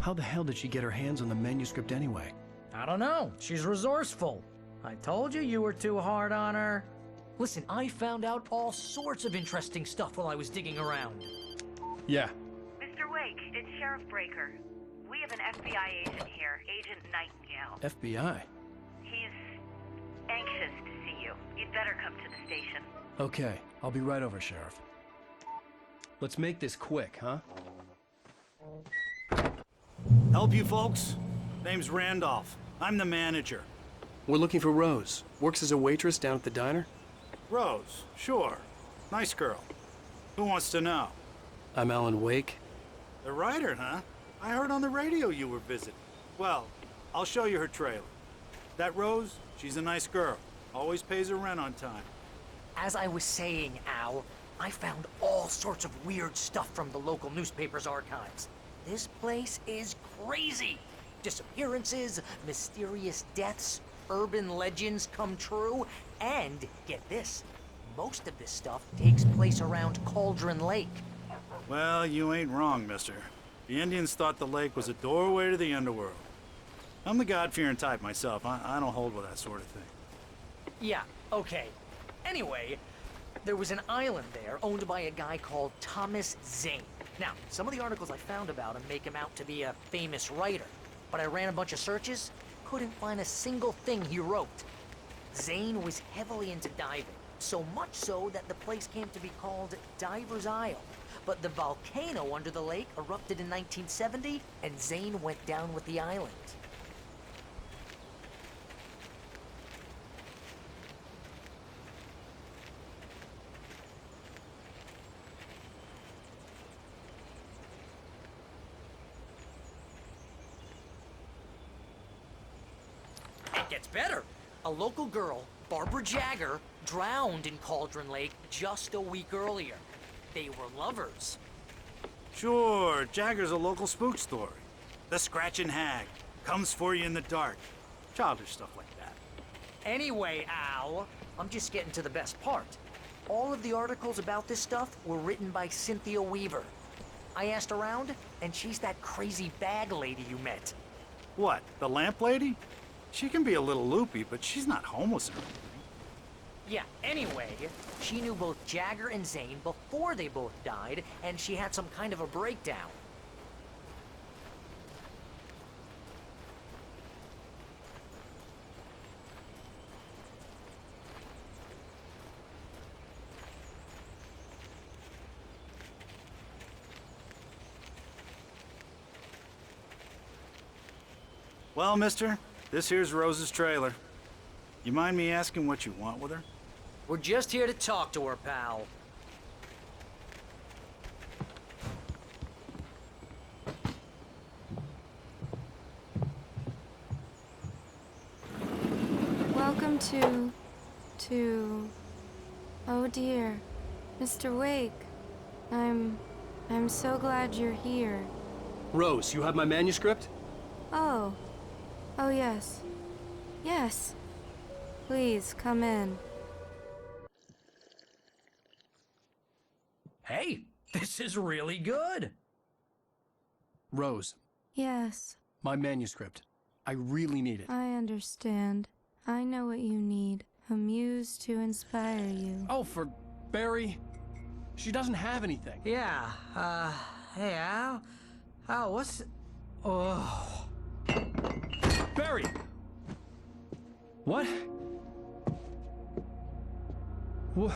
How the hell did she get her hands on the manuscript anyway? I don't know. She's resourceful. I told you you were too hard on her. Listen, I found out all sorts of interesting stuff while I was digging around. Yeah. Mr. Wake, it's Sheriff Breaker. We have an FBI agent here, Agent Nightingale. FBI? He's anxious to see you. You'd better come to the station. Okay, I'll be right over, Sheriff. Let's make this quick, huh? Help you folks? Name's Randolph. I'm the manager. We're looking for Rose. Works as a waitress down at the diner. Rose, sure. Nice girl. Who wants to know? I'm Alan Wake. The writer, huh? I heard on the radio you were visiting. Well, I'll show you her trailer. That Rose, she's a nice girl. Always pays her rent on time. As I was saying, Al, I found all sorts of weird stuff from the local newspaper's archives. This place is crazy. Disappearances, mysterious deaths, urban legends come true, and get this, most of this stuff takes place around Cauldron Lake. Well, you ain't wrong, mister. The Indians thought the lake was a doorway to the underworld. I'm the God-fearing type myself. I don't hold with that sort of thing. Yeah, okay. Anyway, there was an island there owned by a guy called Thomas Zane. Now, some of the articles I found about him make him out to be a famous writer, but I ran a bunch of searches, couldn't find a single thing he wrote. Zane was heavily into diving, so much so that the place came to be called Diver's Isle. But the volcano under the lake erupted in 1970, and Zane went down with the island. It gets better. A local girl, Barbara Jagger, drowned in Cauldron Lake just a week earlier. They were lovers. Sure, Jagger's a local spook story. The Scratching Hag comes for you in the dark. Childish stuff like that. Anyway, Al, I'm just getting to the best part. All of the articles about this stuff were written by Cynthia Weaver. I asked around, and she's that crazy bag lady you met. What, the lamp lady? She can be a little loopy, but she's not homeless or anything. Yeah, anyway, she knew both Jagger and Zane before they both died, and she had some kind of a breakdown. Well, mister, this here's Rose's trailer. You mind me asking what you want with her? We're just here to talk to her, pal. Welcome to... Oh dear, Mr. Wake. I'm so glad you're here. Rose, you have my manuscript? Oh. Oh yes. Yes. Please, come in. Hey, this is really good. Rose, Yes, my manuscript. I really need it. I understand. I know what you need. A muse to inspire you. Oh, for Barry? She doesn't have anything. Yeah, hey, Al? Al, what's... Oh... Barry! What? What?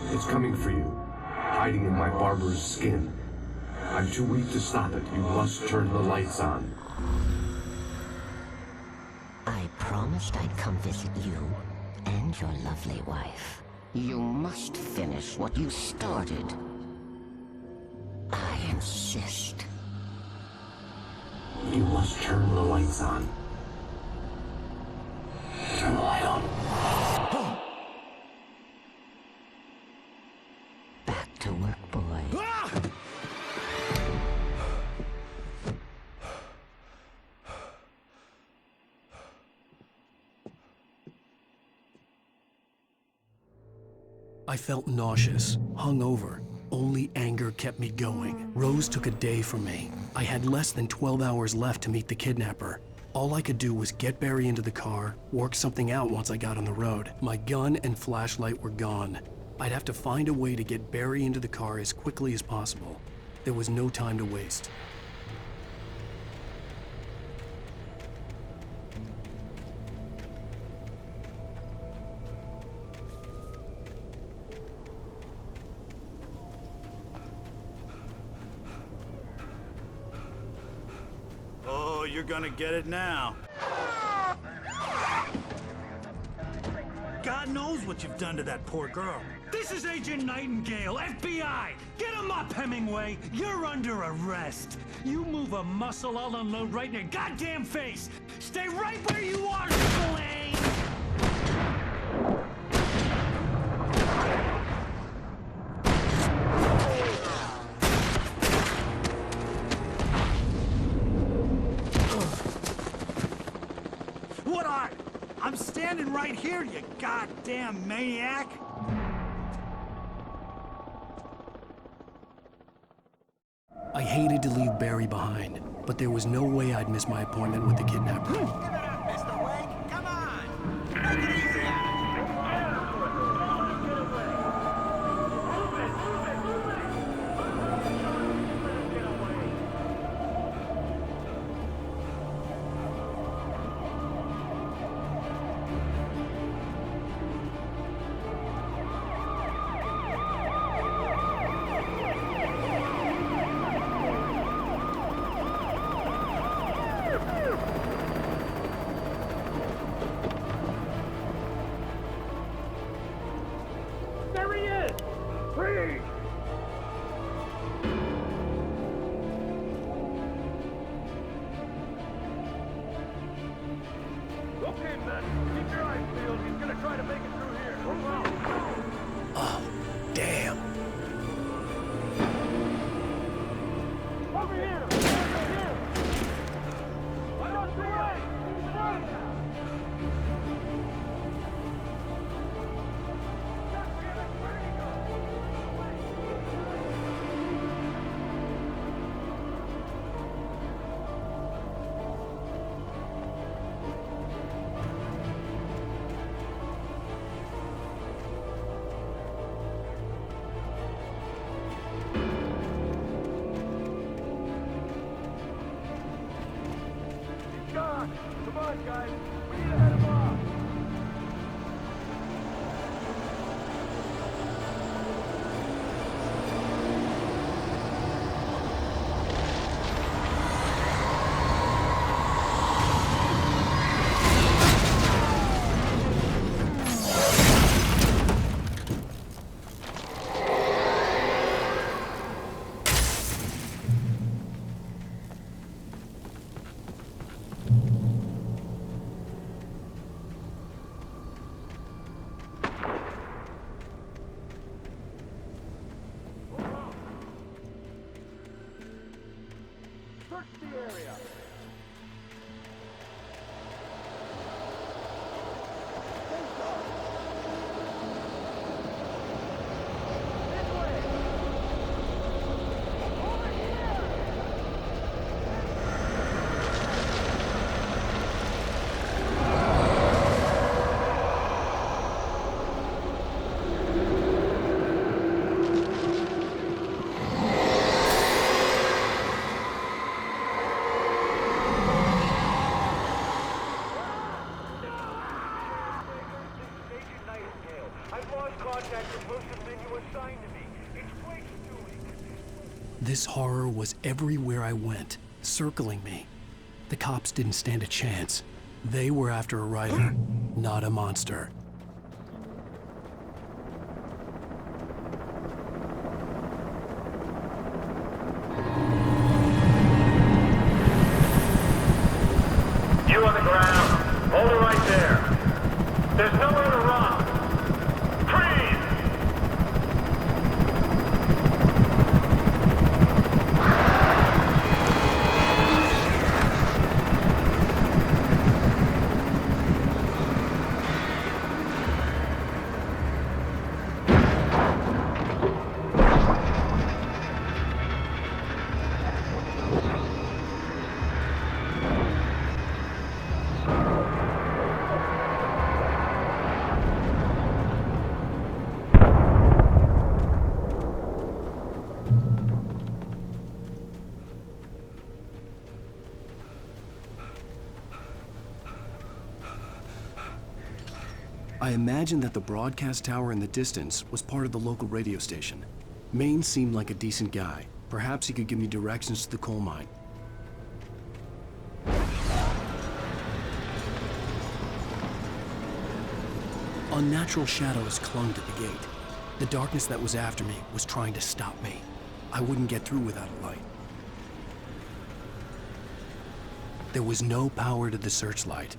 It's coming for you, hiding in my barber's skin. I'm too weak to stop it. You must turn the lights on. I promised I'd come visit you and your lovely wife. You must finish what you started. I insist. You must turn the lights on. Turn the light on. Back to work, boy. I felt nauseous, hungover. Only anger kept me going. Rose took a day from me. I had less than 12 hours left to meet the kidnapper. All I could do was get Barry into the car, work something out once I got on the road. My gun and flashlight were gone. I'd have to find a way to get Barry into the car as quickly as possible. There was no time to waste. Oh, you're gonna get it now. God knows what you've done to that poor girl. This is Agent Nightingale, FBI! Get him up, Hemingway! You're under arrest! You move a muscle, I'll unload right in your goddamn face! Stay right where you are, Blaine! What are? I'm standing right here, you goddamn maniac! I hated to leave Barry behind, but there was no way I'd miss my appointment with the kidnapper. Give it up, Mr. Wake! Come on! Make it easy on us! Oh, damn. Come on, guys. We need to head him off. Search the area. This horror was everywhere I went, circling me. The cops didn't stand a chance. They were after a writer, not a monster. You on the ground. Hold it right there. There's nowhere to run. Freeze! I imagined that the broadcast tower in the distance was part of the local radio station. Maine seemed like a decent guy. Perhaps he could give me directions to the coal mine. Unnatural shadows clung to the gate. The darkness that was after me was trying to stop me. I wouldn't get through without a light. There was no power to the searchlight.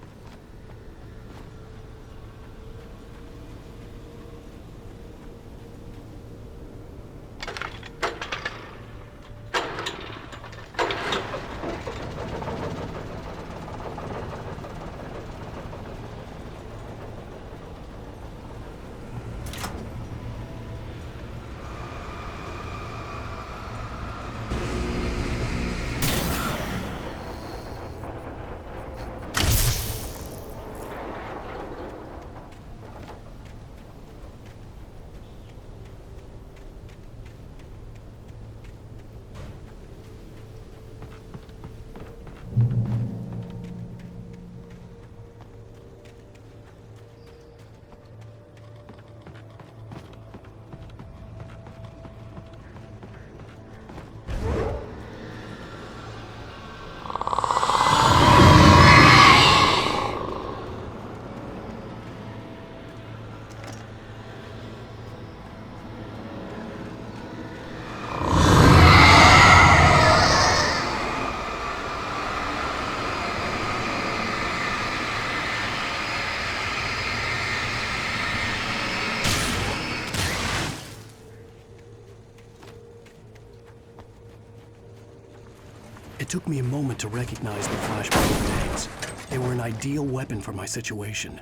It took me a moment to recognize the flashbang grenades. They were an ideal weapon for my situation.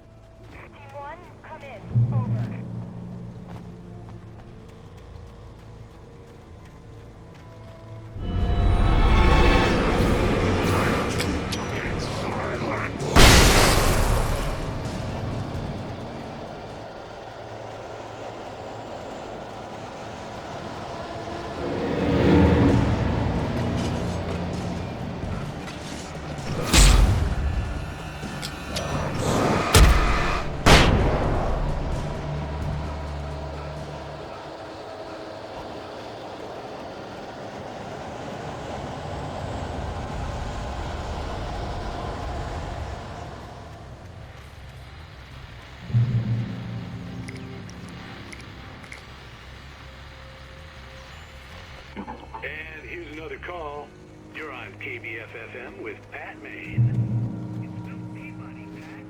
Team 1, come in. Over. And here's another call. You're on KBF-FM with Pat Maine. It's no Peabody, Pat.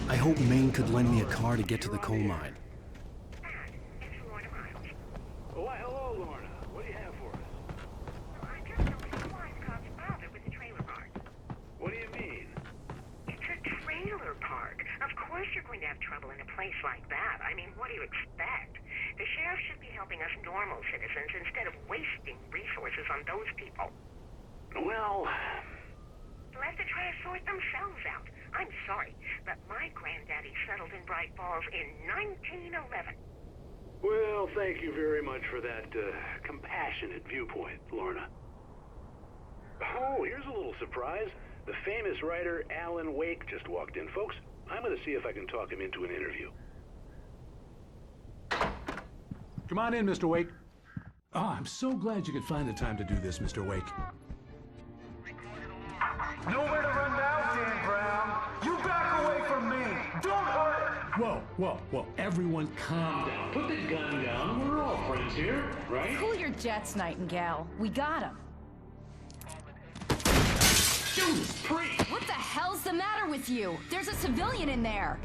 I hope Maine could lend me a car to get to the coal mine. Oh, why, hello, Lorna. What do you have for us? I just noticed Weiscott's father with the trailer park. What do you mean? It's a trailer park. Of course you're going to have trouble in a place like that. I mean, what do you expect? The sheriff should be helping us normal citizens instead of wasting resources on those people. Well... They'll have to try to sort themselves out. I'm sorry, but my granddaddy settled in Bright Falls in 1911. Well, thank you very much for that, compassionate viewpoint, Lorna. Oh, here's a little surprise. The famous writer Alan Wake just walked in. Folks, I'm gonna see if I can talk him into an interview. Come on in, Mr. Wake. Oh, I'm so glad you could find the time to do this, Mr. Wake. Nowhere to run now, Dan Brown. You back away from me. Don't hurt it. Whoa. Everyone calm down. Put the gun down. We're all friends here, right? Cool your jets, Nightingale. We got him. Judas Priest! What the hell's the matter with you? There's a civilian in there.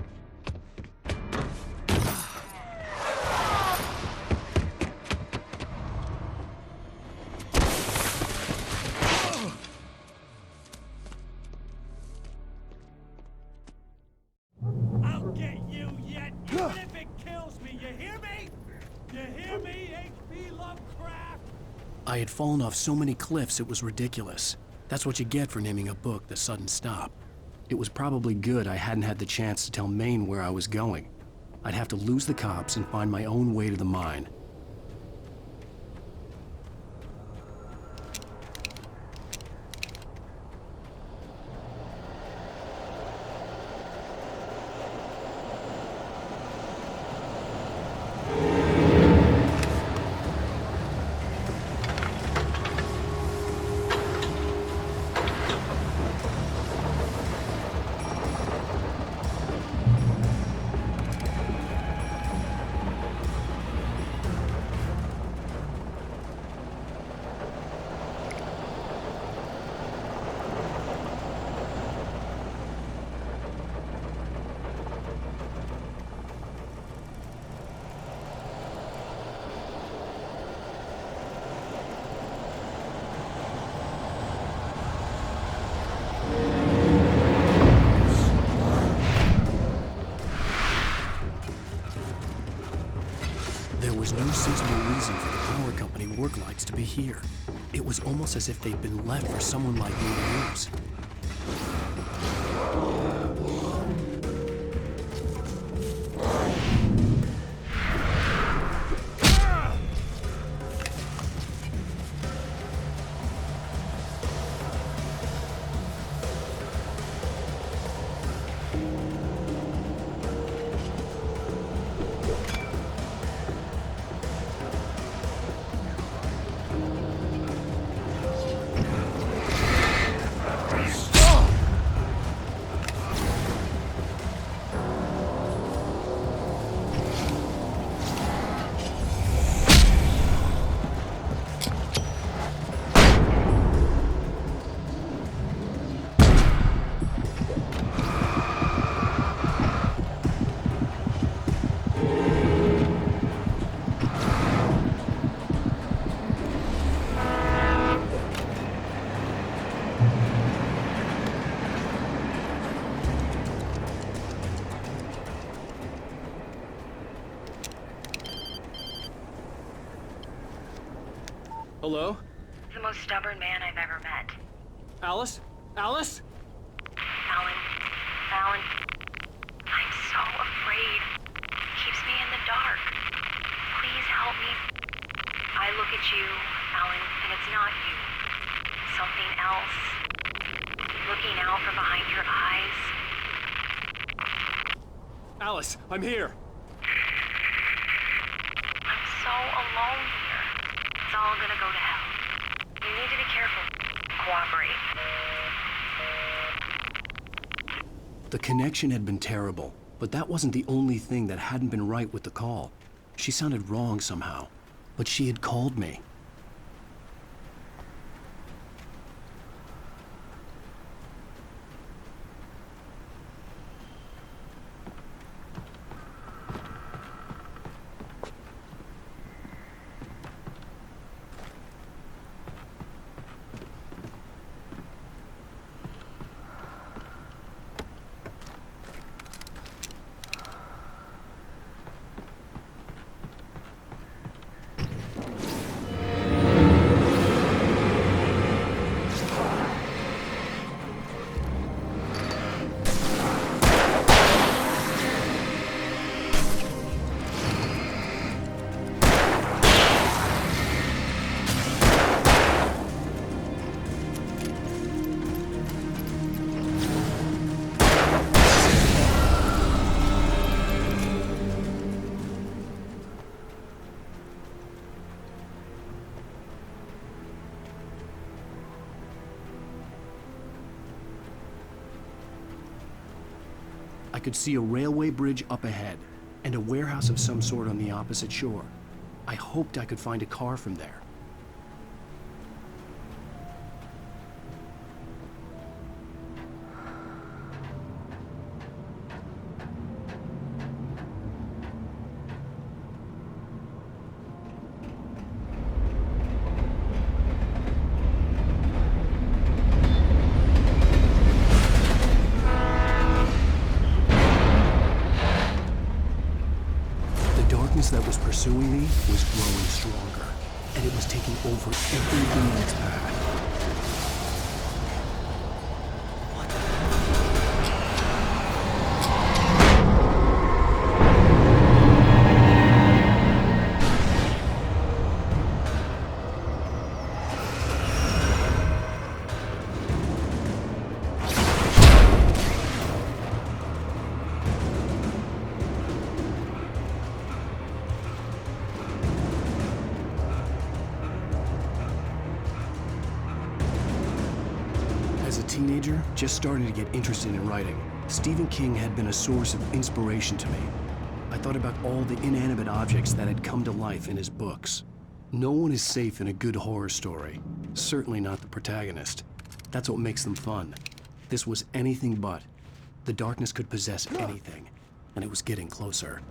I'll get you yet, even if it kills me. You hear me? You hear me, H.P. Lovecraft? I had fallen off so many cliffs it was ridiculous. That's what you get for naming a book The Sudden Stop. It was probably good I hadn't had the chance to tell Maine where I was going. I'd have to lose the cops and find my own way to the mine. There was no sensible reason for the power company work lights to be here. It was almost as if they'd been left for someone like me to use. Hello? The most stubborn man I've ever met. Alice? Alice? Alan, I'm so afraid. It keeps me in the dark. Please help me. I look at you, Alan, and it's not you. Something else. Looking out from behind your eyes. Alice, I'm here. I'm so alone here. It's all gonna go to hell. You need to be careful. Cooperate. The connection had been terrible, but that wasn't the only thing that hadn't been right with the call. She sounded wrong somehow, but she had called me. I could see a railway bridge up ahead, and a warehouse of some sort on the opposite shore. I hoped I could find a car from there. That was pursuing me was growing stronger, and it was taking over everything in its path. As a teenager, just starting to get interested in writing, Stephen King had been a source of inspiration to me. I thought about all the inanimate objects that had come to life in his books. No one is safe in a good horror story, certainly not the protagonist. That's what makes them fun. This was anything but. The darkness could possess anything, and it was getting closer.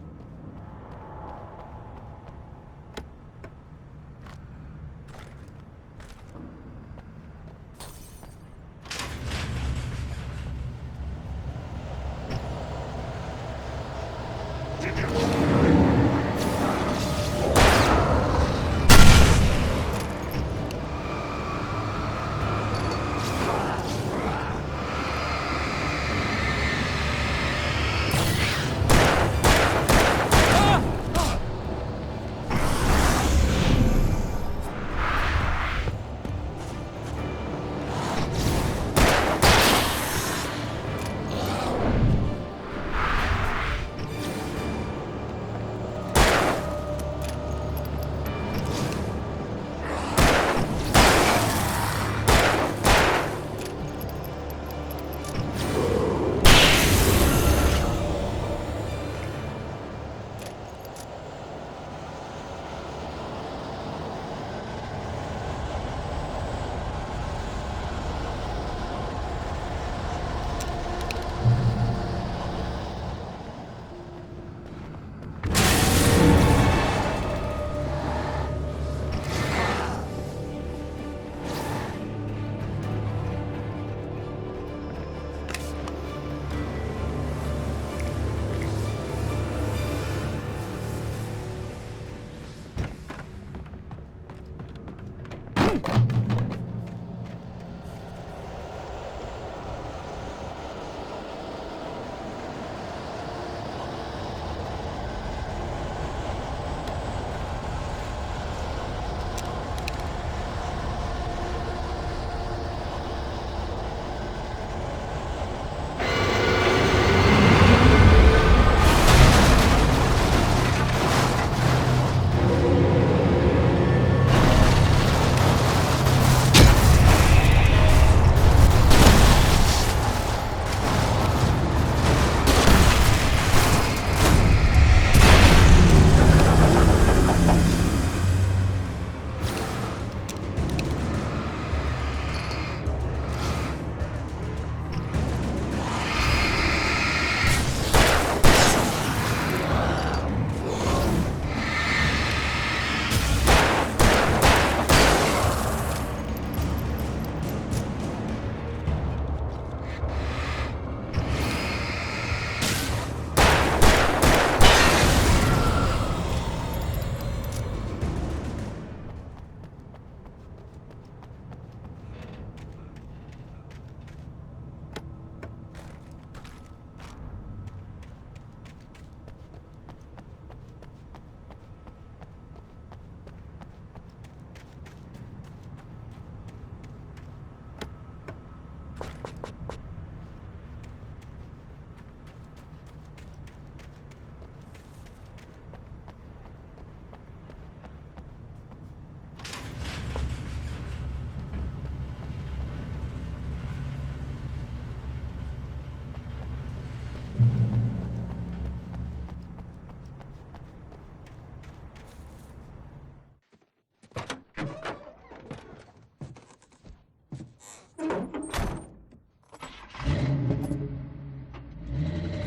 I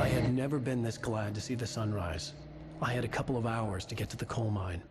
had never been this glad to see the sunrise. I had a couple of hours to get to the coal mine.